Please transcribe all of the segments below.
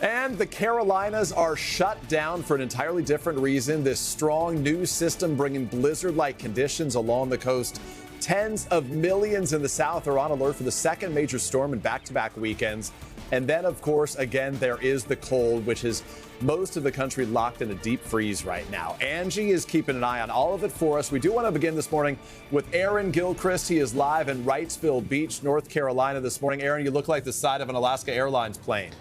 And the Carolinas are shut down for an entirely different reason. This strong new system bringing blizzard-like conditions along the coast. Tens of millions in the south are on alert for the second major storm in back-to-back weekends. And then, of course, again, there is the cold, which is most of the country locked in a deep freeze right now. Angie is keeping an eye on all of it for us. We do want to begin this morning with Aaron Gilchrist. He is live in Wrightsville Beach, North Carolina this morning. Aaron, you look like the side of an Alaska Airlines plane.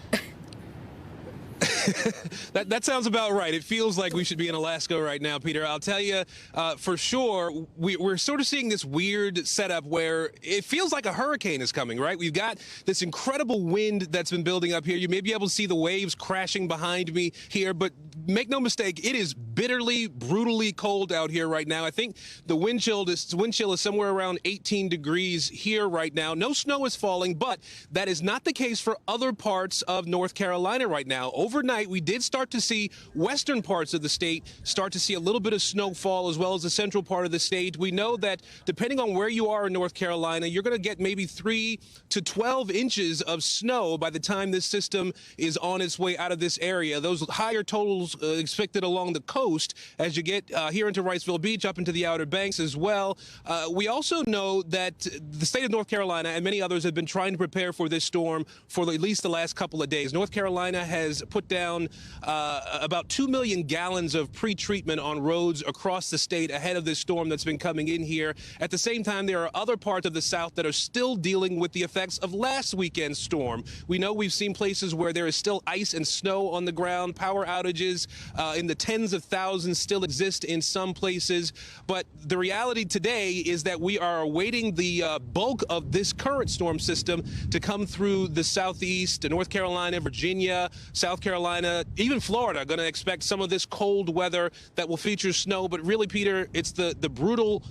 That sounds about right. It feels like we should be in Alaska right now, Peter. I'll tell you, for sure, we're sort of seeing this weird setup where it feels like a hurricane is coming, right? We've got this incredible wind that's been building up here. You may be able to see the waves crashing behind me here, but make no mistake, it is bitterly, brutally cold out here right now. I think the wind chill is somewhere around 18 degrees here right now. No snow is falling, but that is not the case for other parts of North Carolina right now. Overnight, we did start to see western parts of the state start to see a little bit of snowfall, as well as the central part of the state. We know that depending on where you are in North Carolina, you're going to get maybe 3 to 12 inches of snow by the time this system is on its way out of this area. Those higher totals expected along the coast as you get here into Wrightsville Beach, up into the Outer Banks as well. We also know that the state of North Carolina and many others have been trying to prepare for this storm for at least the last couple of days. North Carolina has put down about 2 million gallons of pre-treatment on roads across the state ahead of this storm that's been coming in here. At the same time, there are other parts of the South that are still dealing with the effects of last weekend's storm. We know we've seen places where there is still ice and snow on the ground. Power outages in the tens of thousands still exist in some places. But the reality today is that we are awaiting the bulk of this current storm system to come through the southeast, North Carolina, Virginia, South Carolina, even Florida, going to expect some of this cold weather that will feature snow. But really, Peter, it's the brutal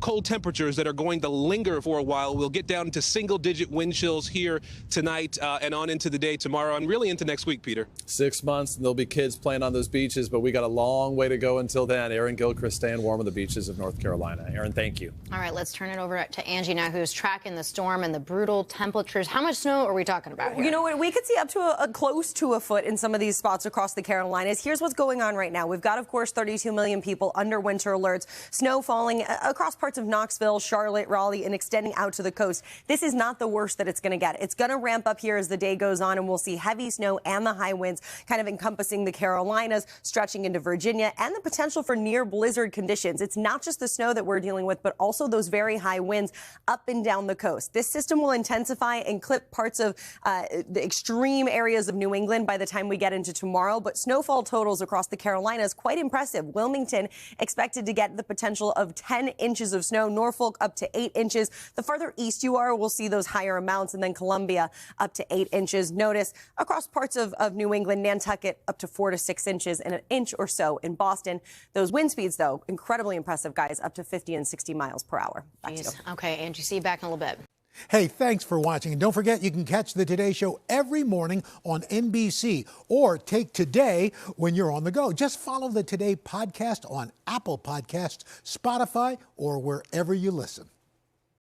cold temperatures that are going to linger for a while. We'll get down to single-digit wind chills here tonight and on into the day tomorrow and really into next week, Peter. 6 months, and there'll be kids playing on those beaches, but we got a long way to go until then. Aaron Gilchrist staying warm on the beaches of North Carolina. Aaron, thank you. All right, let's turn it over to Angie now, who's tracking the storm and the brutal temperatures. How much snow are we talking about here? You know what? We could see up to close to a foot in some of these spots across the Carolinas. Here's what's going on right now. We've got, of course, 32 million people under winter alerts, snow falling across parts of Knoxville, Charlotte, Raleigh, and extending out to the coast. This is not the worst that it's going to get. It's going to ramp up here as the day goes on, and we'll see heavy snow and the high winds kind of encompassing the Carolinas, stretching into Virginia, and the potential for near blizzard conditions. It's not just the snow that we're dealing with, but also those very high winds up and down the coast. This system will intensify and clip parts of the extreme areas of New England by the time we get into tomorrow, but snowfall totals across the Carolinas quite impressive. Wilmington expected to get the potential of 10 inches of snow, Norfolk up to 8 inches. The farther east you are, we'll see those higher amounts, and then Columbia up to 8 inches. Notice across parts of New England, Nantucket up to 4 to 6 inches, and an inch or so in Boston. Those wind speeds, though, incredibly impressive, guys, up to 50 and 60 miles per hour. Back to you. Okay, Angie, see you back in a little bit. Hey, thanks for watching. And don't forget, you can catch the Today Show every morning on NBC or take Today when you're on the go. Just follow the Today podcast on Apple Podcasts, Spotify, or wherever you listen.